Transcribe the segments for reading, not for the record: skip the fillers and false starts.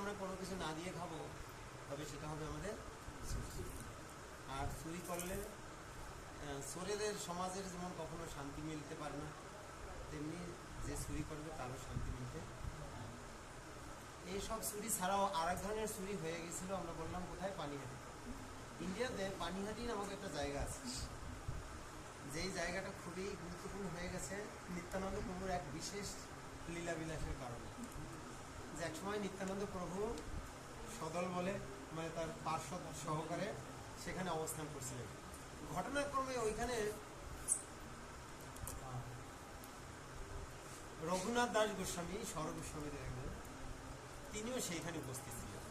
আমরা কোনো কিছু না দিয়ে খাবো তবে সেটা হবে আমাদের চুরি। আর চুরি করলে চোরেদের সমাজের যেমন কখনো শান্তি মিলতে পারে না, তেমনি যে চুরি করবে তারও শান্তি মিলতে। এইসব চুরি ছাড়াও আর এক ধরনের চুরি হয়ে গেছিল, আমরা বললাম কোথায়, পানিহাটি। ইন্ডিয়াতে পানিহাটি নামক একটা জায়গা আছে, যেই জায়গাটা খুবই গুরুত্বপূর্ণ হয়ে গেছে নিত্যানন্দ প্রভুর এক বিশেষ লীলাবিলাসের কারণে। যে একসময় নিত্যানন্দ প্রভু সদল বলে, মানে তার পার্শ্বদ সহকারে সেখানে অবস্থান করছিলেন। ঘটনাক্রমে ওইখানে রঘুনাথ দাস গোস্বামী, স্বর গোস্বামীদের একজন, তিনিও সেইখানে উপস্থিত ছিলেন।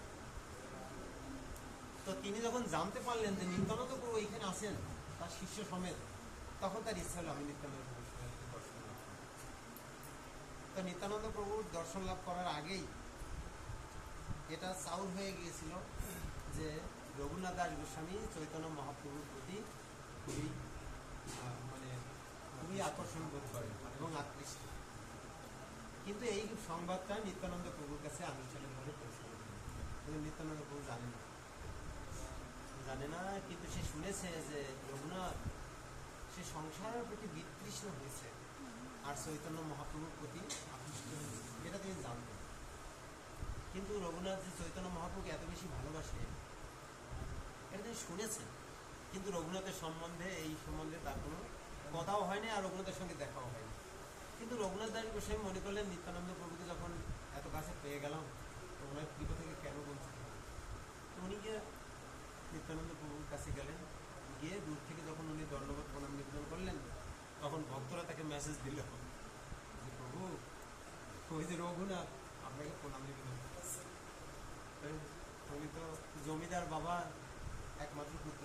তো তিনি যখন জানতে পারলেন যে নিত্যানন্দ প্রভু এইখানে আছেন তার শিষ্য সমেত, তখন তার ইচ্ছা হলো আমি নিত্যানন্দ প্রভুর দর্শন লাভ করব। তো নিত্যানন্দ প্রভুর দর্শন লাভ করার আগেই এটা চাউর হয়ে গিয়েছিল যে রঘুনাথ দাস গোস্বামী চৈতন্য মহাপ্রভুর প্রতি খুবই খুবই আকর্ষণ বোধ করেন এবং আকৃষ্ট। কিন্তু এই সংবাদটা নিত্যানন্দ প্রভুর কাছে আনুষ্ঠানিকভাবে পৌঁছানো, কিন্তু নিত্যানন্দ প্রভু জানে না, কিন্তু সে শুনেছে যে রঘুনাথ সে সংসারের প্রতি বিতৃষ্ণ হয়েছে আর চৈতন্য মহাপ্রভুর প্রতি আকৃষ্ট হয়েছে, এটা তিনি জানতেন। কিন্তু রঘুনাথ যে চৈতন্য মহাপ্রভুকে এত বেশি ভালোবাসে এটা তিনি শুনেছেন, কিন্তু রঘুনাথের সম্বন্ধে এই সম্বন্ধে তার কোনো কথাও হয়নি আর রঘুনাথের সঙ্গে দেখাও হয়নি। কিন্তু রঘুনাথ দাস গোস্বামী মনে করলেন নিত্যানন্দ প্রভুকে যখন এত কাছে পেয়ে গেলাম তো ওনার কৃপা থেকে কেন বঞ্চিত হবে। তো উনি গিয়ে নিত্যানন্দ প্রভুর কাছে গেলেন, গিয়ে দূর থেকে যখন উনি দণ্ডবোধ প্রণাম নিবেদন করলেন তখন ভক্তরা তাকে মেসেজ দিল যে প্রভু ওই যে রঘুনাথ আপনাকে প্রণাম নিবেদন করছে। উনি তো জমিদার বাবা একমাত্র পুত্র,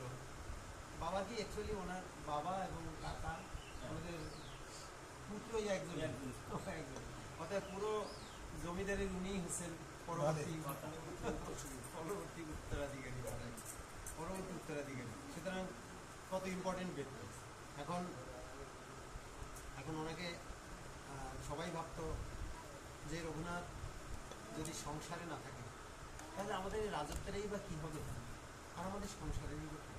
বাবা কি অ্যাকচুয়ালি ওনার বাবা এবং কাকা আমাদের পুত্রই একজন, অর্থাৎ পুরো জমিদারের উনিই হচ্ছেন পরবর্তী উত্তরাধিকারী। সুতরাং কত ইম্পর্টেন্ট ব্যক্তি। এখন ওনাকে সবাই ভাবত যে রঘুনাথ যদি সংসারে না থাকে তাহলে আমাদের এই রাজত্বেরই বা কি হবে, আর আমাদের সংসারেরই বা কি।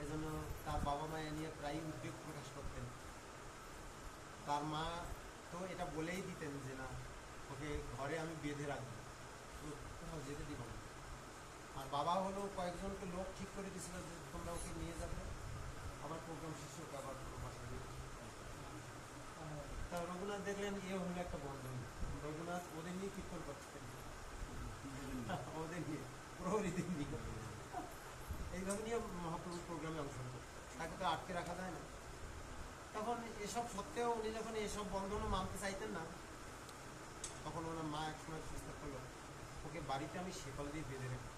এজন্য তার বাবা মায়ের নিয়ে প্রায় উদ্বেগ প্রকাশ করতেন। তার মা তো এটা বলেই দিতেন যে না, ওকে ঘরে আমি বেঁধে রাখবো, কোথাও যেতে দিব না। আর বাবা হলো কয়েকজনকে লোক ঠিক করে দিয়েছিল যে তোমরা ওকে নিয়ে যাবে, আবার প্রোগ্রাম শেষে ওকে আবার বাসায় দিয়ে। তা রঘুনাথ দেখলেন এ হলো একটা বন্ধন, রঘুনাথ ওদের নিয়ে কীর্তন করতেন, ওদের নিয়ে প্রহরীদের নিয়ে এইভাবে নিয়ে মহাপ্রভুর প্রোগ্রামে অংশগ্রহণ করতেন। তাকে তো আটকে রাখা যায় না। তখন এসব সত্ত্বেও উনি যখন এসব বন্ধনও মানতে চাইতেন না, তখন ওনার মা একসময় চেষ্টা করলো ওকে বাড়িতে আমি শেকল দিয়ে বেঁধে রেখে।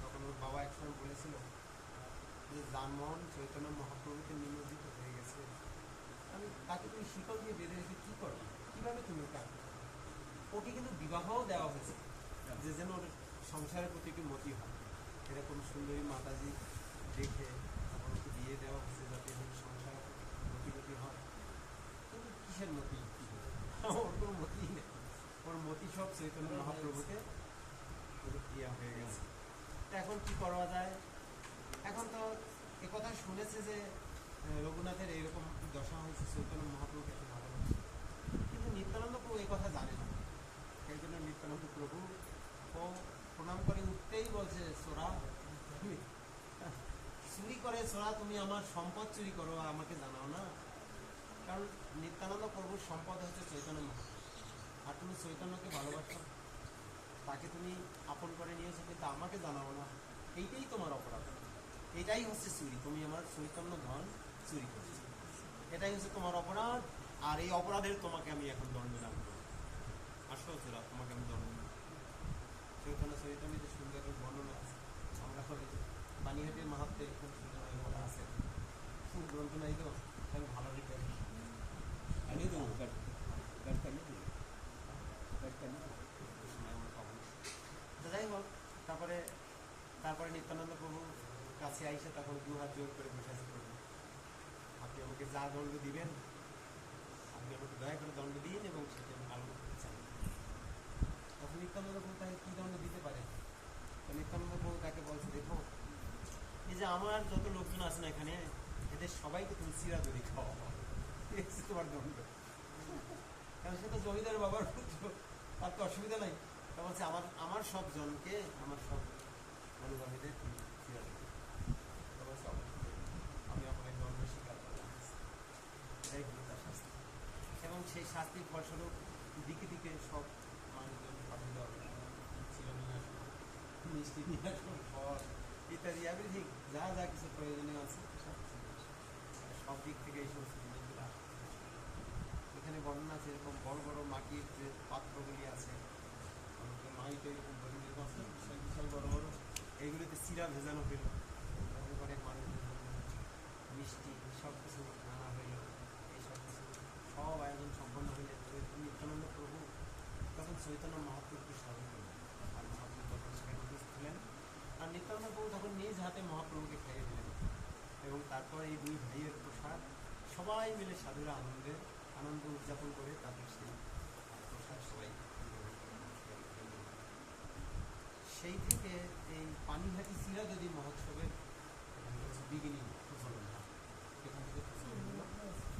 তখন ওর বাবা একসময় বলেছিল যে জানমোহন চৈতন্য মহাপ্রভুকে নিমজ্জিত হয়ে গেছে, আমি তাকে তুমি শিকল দিয়ে বেঁধে রেখে কী করো, কীভাবে তুমি কাটবে। ওকে কিন্তু বিবাহও দেওয়া হয়েছে যে যেন ওর সংসারের প্রতি একটু মতি হয়, এরকম সুন্দরী মাতাজি দেখে তখন ওকে দিয়ে দেওয়া হয়েছে যাতে সংসার মতি হয়। কিন্তু কিসের মতি, ওর কোনো মতি নেই, ওর মতি সব চৈতন্য মহাপ্রভুকে দেওয়া হয়ে গেছে। তো এখন কি করা যায়, এখন তো একথা শুনেছে যে রঘুনাথের এইরকম দশা হয়েছে, চৈতন্য মহাপ্রভুকে এত ভালোবাসে, কিন্তু নিত্যানন্দ প্রভু এই কথা জানে না। সেই জন্য নিত্যানন্দ প্রভু ও প্রণাম করে উঠতেই বলছে সোরা চুরি করে, সোরা তুমি আমার সম্পদ চুরি করো আমাকে জানাও না। কারণ নিত্যানন্দ প্রভুর সম্পদ হচ্ছে চৈতন্য মহাপ্রভু, আর তুমি চৈতন্যকে ভালোবাসো, তাকে তুমি আপন করে নিয়েছো, কিন্তু আমাকে জানাও না, এইটাই তোমার অপরাধ, এটাই হচ্ছে চুরি, তুমি আমার চৈতন্য ধন চুরি করছো, এটাই হচ্ছে তোমার অপরাধ। আর এই অপরাধের তোমাকে আমি এখন দণ্ড দান করবো, আসো চোরা তোমাকে আমি দণ্ড দেব। চৈতন্য যে সুন্দর বর্ণনা আছে, আমরা পানিহাটির মাহাত্মে খুব সুন্দর বলা আছে, খুব গ্রন্থ নাই তো আমি ভালো দিতে যাই হোক। তারপরে নিত্যানন্দ প্রভু কাছে আইসে তখন দু হাত জোর করে বসেছে, প্রভু আপনি আমাকে যা দণ্ড দিবেন আপনি আমাকে দয়া করে দণ্ড দিন এবং সেটা আমি পালন করতে চাই। যে আমার যত লোকজন আছে না এখানে, এদের সবাইকে তুমি চিরা দড়ি খাওয়া, তোমার দণ্ড। কারণ সে তো জমিদার বাবার পুত্র, তার তো অসুবিধা নাই। তা বলছে আমার সব জনকে, আমার সব অনুগামীদের চিরা দড়ি। আমি আপনার দণ্ড স্বীকার করলাম, এটাই হলো তার শাস্তি। এবং সেই শাস্তির ফলস্বরূপ দিকে দিকে সব মানুষজন পাঠিয়ে দেওয়া ছিল, নিয়ে আসলো মিষ্টি, নিয়ে আসলো ফল ইত্যাদি, এভরিথিং যা যা কিছু প্রয়োজনীয় আছে সব দিক থেকে এই সমস্ত জিনিসগুলো আসে। এখানে বর্ণনা আছে এরকম বড় বড় মাটির যে পাত্রগুলি আছে, মাইট এরকম বিশাল বিশাল বড় বড়, এইগুলিতে চিরা ভেজানো হইল, পরে মানুষের জন্য মিষ্টি সব কিছু আনা হইল। এই সব কিছু সব আয়োজন সম্পন্ন হইলে নিত্যানন্দ প্রভু তখন চৈতন্য মহাপ্রভুকে স্মরণ করলেন, আর মহাপ্রভু তখন সেখানে উপস্থিত ছিলেন। আর নিত্যানন্দ প্রভু তখন নিজ হাতে মহাপ্রভুকে খাইয়ে দিলেন। এবং তারপর এই দুই ভাইয়ের প্রসাদ সবাই মিলে সাধুরা আনন্দ উদযাপন করে তাদের সেই প্রসাদ সবাই গ্রহণ করেন। সেই থেকে এই পানিহাটি চিরাদদি মহোৎসবের বিগিনিং প্রচলন হয়, এখান থেকে প্রচলন হলো।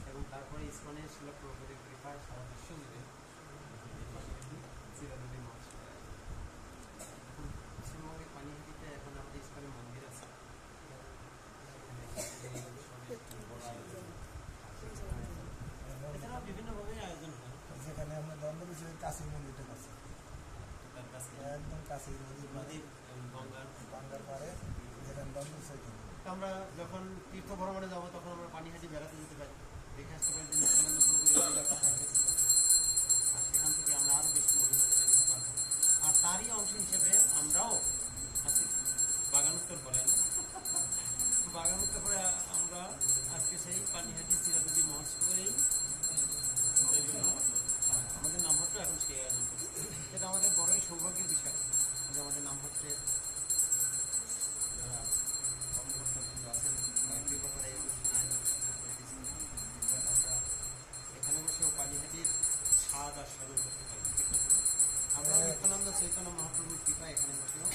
এবং তারপরে ইসকনের শিলা প্রভুদের কৃপায় সারা বিশ্ব মিলে চিরাদদি মহোৎসব। এখন পশ্চিমবঙ্গে পানিহাটিতে এখন আমাদের ইসকনের মন্দির আছে, এছাড়াও বিভিন্নভাবে আয়োজন হয়। যেখানে আমরা দ্বন্দ্ব বিষয়ে কাশীর মন্দিরটা আছে, তার কাছে একদম কাশীর নদীর নদীর গঙ্গার পাড়ে, যেখানে দ্বন্দ্ব বিষয়। আমরা যখন তীর্থ ভ্রমণে যাবো তখন আমরা পানিহাটি বেড়াতে যেতে পারি, দেখে আসতে পারি যে নিত্যানন্দ প্রভুর কোথায় হয়েছিল, আর সেখান থেকে আমরা আরও বেশি মহিমা জেনে নিতে পারবো। আর তারই অংশ হিসেবে আমরাও আজকে বাগানোত্তর পরে আমরা আজকে সেই পানিহাটি চিরাদদি মহোৎসবেই আমাদের নামভট্ট এখন সেই আয়োজন করি। এটা আমাদের বড়ই সৌভাগ্যের বিষয় যে আমাদের নামভট্টের যারা কর্মকর্তাবৃন্দ আছেন গায়ত্রী ব্যাপারে এই অনুষ্ঠান আয়োজন করেছি। আমরা এখানে বসেও পানিহাটির স্বাদ আস্বাদন করতে পারি, ঠিক না? আমরা নিত্যানন্দ চৈতন্য মহাপ্রভুর কৃপায় এখানে বসেও